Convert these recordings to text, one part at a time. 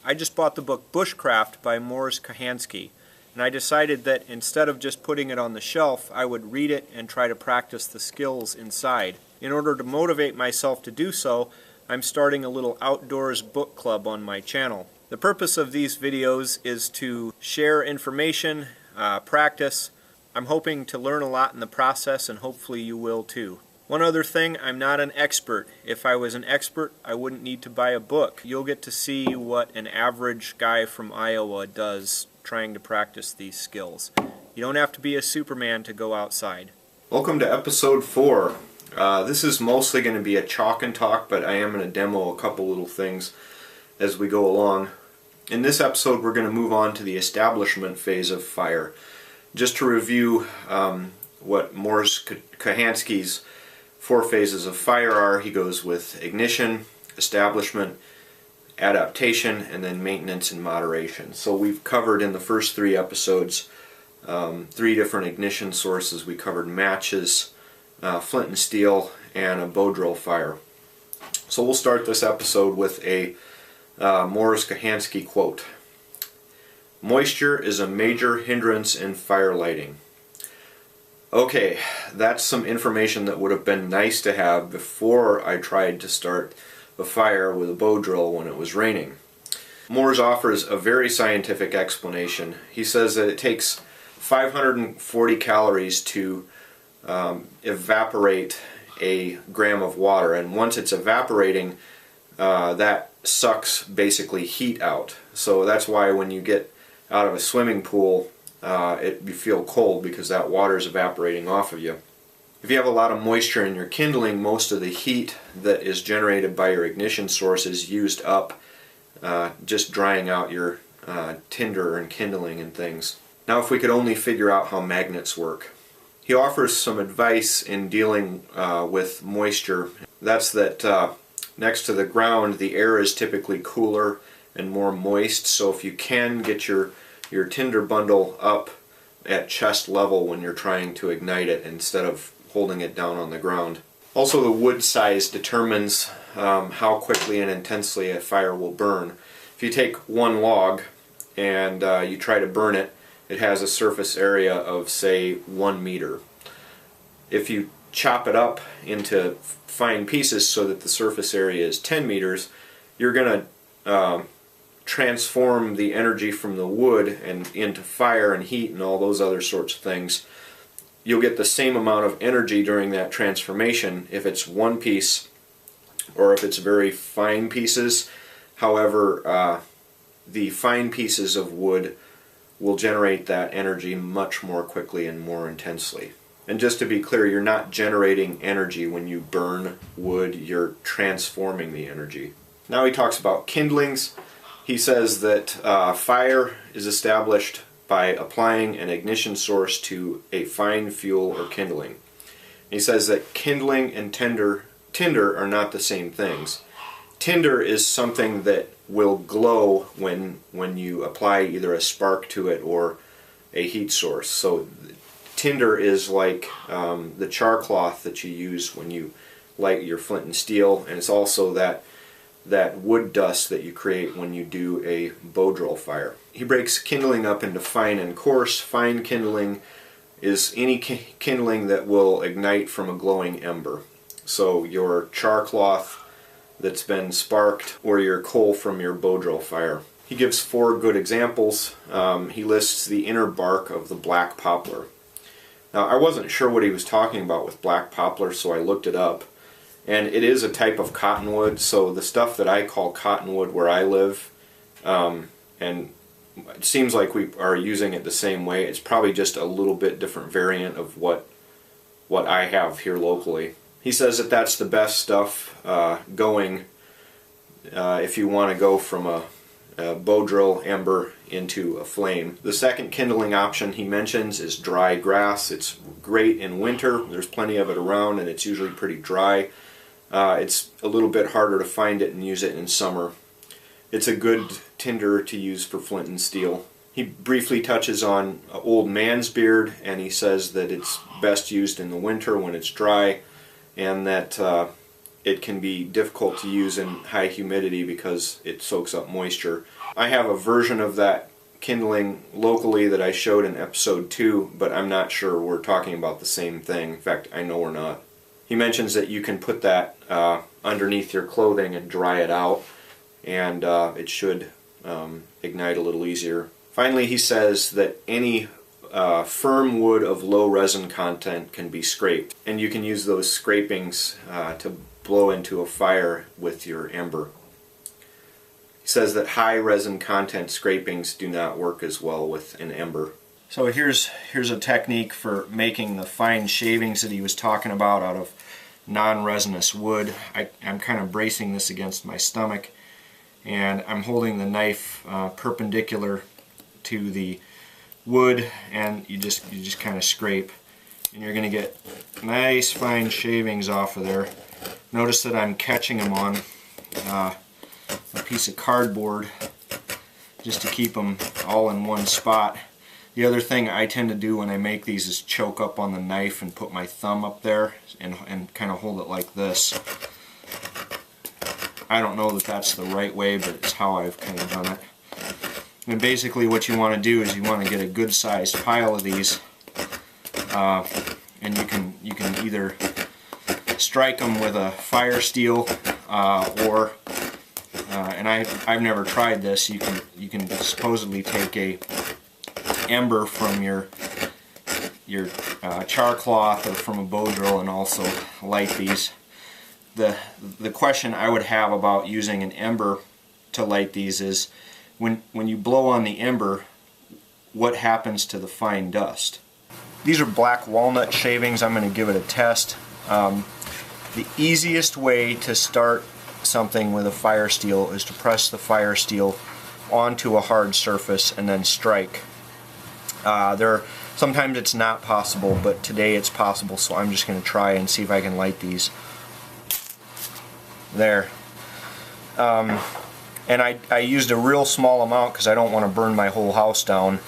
I just bought the book Bushcraft by Mors Kochanski, and I decided that instead of just putting it on the shelf, I would read it and try to practice the skills inside. In order to motivate myself to do so, I'm starting a little outdoors book club on my channel. The purpose of these videos is to share information, practice. I'm hoping to learn a lot in the process, and hopefully you will too. One other thing, I'm not an expert. If I was an expert, I wouldn't need to buy a book. You'll get to see what an average guy from Iowa does trying to practice these skills. You don't have to be a Superman to go outside. Welcome to episode 4. This is mostly going to be a chalk and talk, but I am going to demo a couple little things as we go along. In this episode, we're going to move on to the establishment phase of fire. Just to review what Mors Kochanski's 4 phases of fire are, he goes with ignition, establishment, adaptation, and then maintenance and moderation. So we've covered in the first 3 episodes 3 different ignition sources. We covered matches, flint and steel, and a bow drill fire. So we'll start this episode with a Mors Kochanski quote. "Moisture is a major hindrance in fire lighting." Okay, that's some information that would have been nice to have before I tried to start a fire with a bow drill when it was raining. Mors offers a very scientific explanation. He says that it takes 540 calories to evaporate a gram of water, and once it's evaporating, that sucks basically heat out. So that's why when you get out of a swimming pool, you feel cold because that water is evaporating off of you. If you have a lot of moisture in your kindling, most of the heat that is generated by your ignition source is used up just drying out your tinder and kindling and things. Now, if we could only figure out how magnets work. He offers some advice in dealing with moisture. That's that next to the ground, the air is typically cooler and more moist, so if you can get your tinder bundle up at chest level when you're trying to ignite it instead of holding it down on the ground. Also, the wood size determines how quickly and intensely a fire will burn. If you take one log and you try to burn it, it has a surface area of, say, 1 meter. If you chop it up into fine pieces so that the surface area is 10 meters, you're going to transform the energy from the wood and into fire and heat and all those other sorts of things. You'll get the same amount of energy during that transformation if it's one piece or if it's very fine pieces. However, the fine pieces of wood will generate that energy much more quickly and more intensely. And just to be clear, you're not generating energy when you burn wood, you're transforming the energy. Now he talks about kindlings. He says that fire is established by applying an ignition source to a fine fuel or kindling. He says that kindling and tinder are not the same things. Tinder is something that will glow when you apply either a spark to it or a heat source. So tinder is like the char cloth that you use when you light your flint and steel, and it's also that wood dust that you create when you do a bow drill fire. He breaks kindling up into fine and coarse. Fine kindling is any kindling that will ignite from a glowing ember. So your char cloth that's been sparked or your coal from your bow drill fire. He gives 4 good examples. He lists the inner bark of the black poplar. Now, I wasn't sure what he was talking about with black poplar, so I looked it up. And it is a type of cottonwood, so the stuff that I call cottonwood where I live, and it seems like we are using it the same way. It's probably just a little bit different variant of what I have here locally. He says that that's the best stuff going if you want to go from a bow drill ember into a flame. The second kindling option he mentions is dry grass. It's great in winter. There's plenty of it around and it's usually pretty dry. It's a little bit harder to find it and use it in summer. It's a good tinder to use for flint and steel. He briefly touches on old man's beard, and he says that it's best used in the winter when it's dry, and that it can be difficult to use in high humidity because it soaks up moisture. I have a version of that kindling locally that I showed in episode 2, but I'm not sure we're talking about the same thing. In fact, I know we're not. He mentions that you can put that underneath your clothing and dry it out, and it should ignite a little easier. Finally, he says that any firm wood of low resin content can be scraped, and you can use those scrapings to blow into a fire with your ember. He says that high resin content scrapings do not work as well with an ember. So here's a technique for making the fine shavings that he was talking about out of non-resinous wood. I'm kind of bracing this against my stomach, and I'm holding the knife perpendicular to the wood, and you just kind of scrape, and you're going to get nice fine shavings off of there. Notice that I'm catching them on a piece of cardboard just to keep them all in one spot. The other thing I tend to do when I make these is choke up on the knife and put my thumb up there and kind of hold it like this. I don't know that that's the right way, but it's how I've kind of done it. And basically what you want to do is you want to get a good sized pile of these, and you can either strike them with a fire steel or and I've never tried this. You can supposedly take a ember from your char cloth or from a bow drill and also light these. The question I would have about using an ember to light these is when you blow on the ember, what happens to the fine dust? These are black walnut shavings. I'm going to give it a test. The easiest way to start something with a fire steel is to press the fire steel onto a hard surface and then strike. Sometimes it's not possible, but today it's possible, so I'm just going to try and see if I can light these. There. And I used a real small amount because I don't want to burn my whole house down,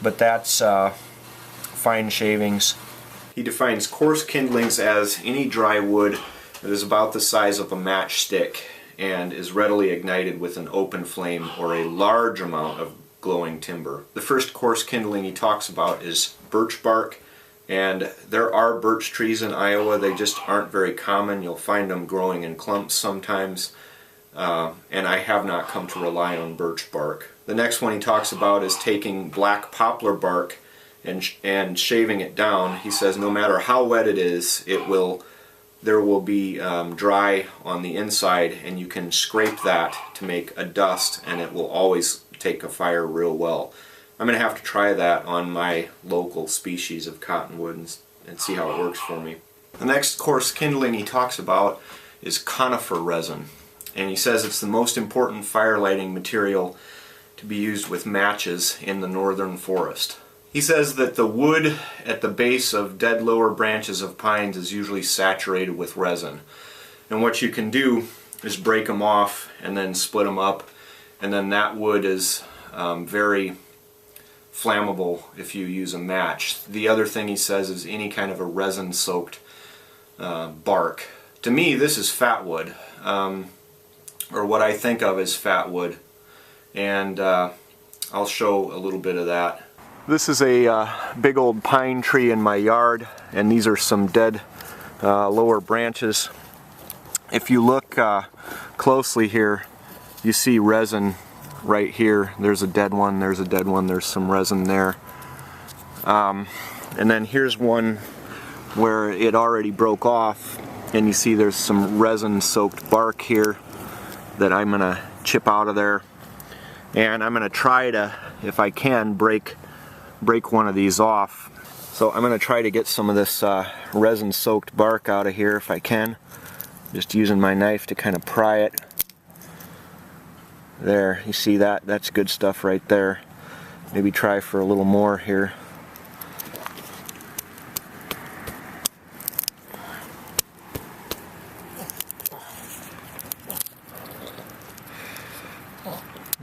but that's fine shavings. He defines coarse kindlings as any dry wood that is about the size of a matchstick and is readily ignited with an open flame or a large amount of glowing timber. The first coarse kindling he talks about is birch bark, and there are birch trees in Iowa. They just aren't very common. You'll find them growing in clumps sometimes, and I have not come to rely on birch bark. The next one he talks about is taking black poplar bark and shaving it down. He says no matter how wet it is, there will be dry on the inside, and you can scrape that to make a dust, and it will always take a fire real well. I'm going to have to try that on my local species of cottonwood and see how it works for me. The next coarse kindling he talks about is conifer resin, and he says it's the most important fire lighting material to be used with matches in the northern forest. He says that the wood at the base of dead lower branches of pines is usually saturated with resin. And what you can do is break them off and then split them up, and then that wood is very flammable if you use a match. The other thing he says is any kind of a resin soaked bark. To me, this is fat wood, or what I think of as fat wood, and I'll show a little bit of that. This is a big old pine tree in my yard, and these are some dead lower branches. If you look closely here, you see resin right here. There's a dead one, there's a dead one, there's some resin there. And then here's one where it already broke off, and you see there's some resin soaked bark here that I'm going to chip out of there. And I'm going to try to, if I can, break one of these off. So I'm going to try to get some of this resin soaked bark out of here if I can. Just using my knife to kind of pry it. There, you see that? That's good stuff right there. Maybe try for a little more here.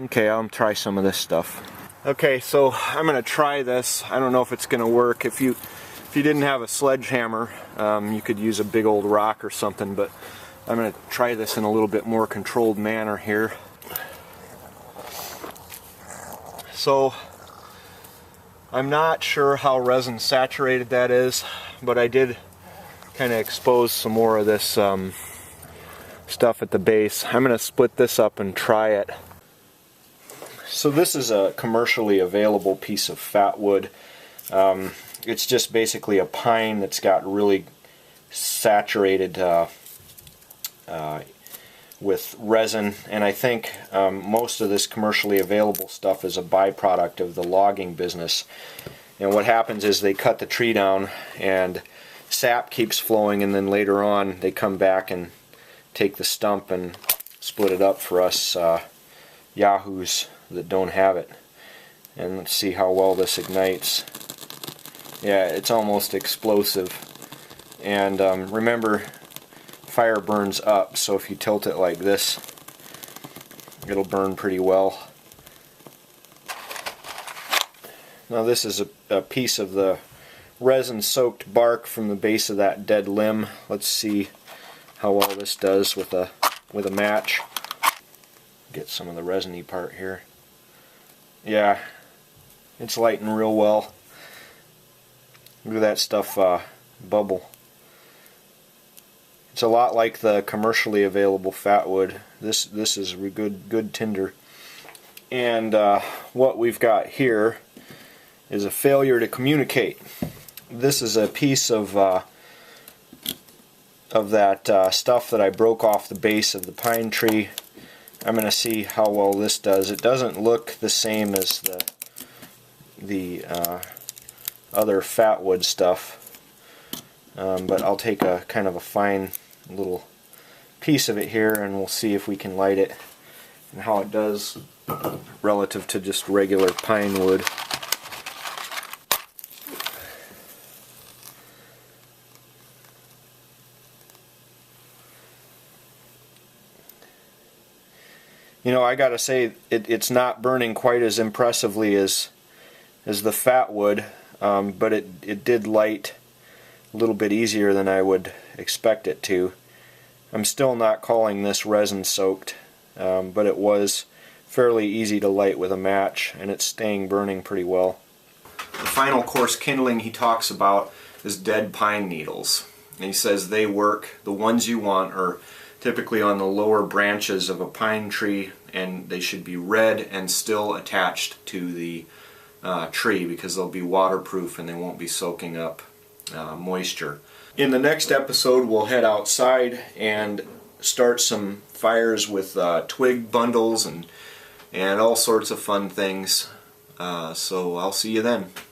Okay, I'll try some of this stuff. Okay, so I'm going to try this. I don't know if it's going to work. If you didn't have a sledgehammer, you could use a big old rock or something, but I'm going to try this in a little bit more controlled manner here. So I'm not sure how resin saturated that is, but I did kind of expose some more of this stuff at the base. I'm going to split this up and try it. So this is a commercially available piece of fat wood. It's just basically a pine that's got really saturated with resin, and I think most of this commercially available stuff is a byproduct of the logging business. And what happens is they cut the tree down and sap keeps flowing, and then later on they come back and take the stump and split it up for us yahoos that don't have it. And let's see how well this ignites. Yeah, it's almost explosive. And remember, fire burns up, so if you tilt it like this, it'll burn pretty well. Now this is a piece of the resin-soaked bark from the base of that dead limb. Let's see how well this does with a match. Get some of the resiny part here. Yeah, it's lighting real well. Look at that stuff bubble. It's a lot like the commercially available fat wood. This is good tinder. And what we've got here is a failure to communicate. This is a piece of that stuff that I broke off the base of the pine tree. I'm going to see how well this does. It doesn't look the same as the other fat wood stuff, but I'll take a kind of a fine little piece of it here and we'll see if we can light it and how it does relative to just regular pine wood. You know, I gotta say it's not burning quite as impressively as the fat wood, but it did light a little bit easier than I would expect it to. I'm still not calling this resin soaked, but it was fairly easy to light with a match, and it's staying burning pretty well. The final coarse kindling he talks about is dead pine needles. And he says they work. The ones you want are typically on the lower branches of a pine tree, and they should be red and still attached to the tree because they'll be waterproof and they won't be soaking up moisture. In the next episode we'll head outside and start some fires with twig bundles and all sorts of fun things. So I'll see you then.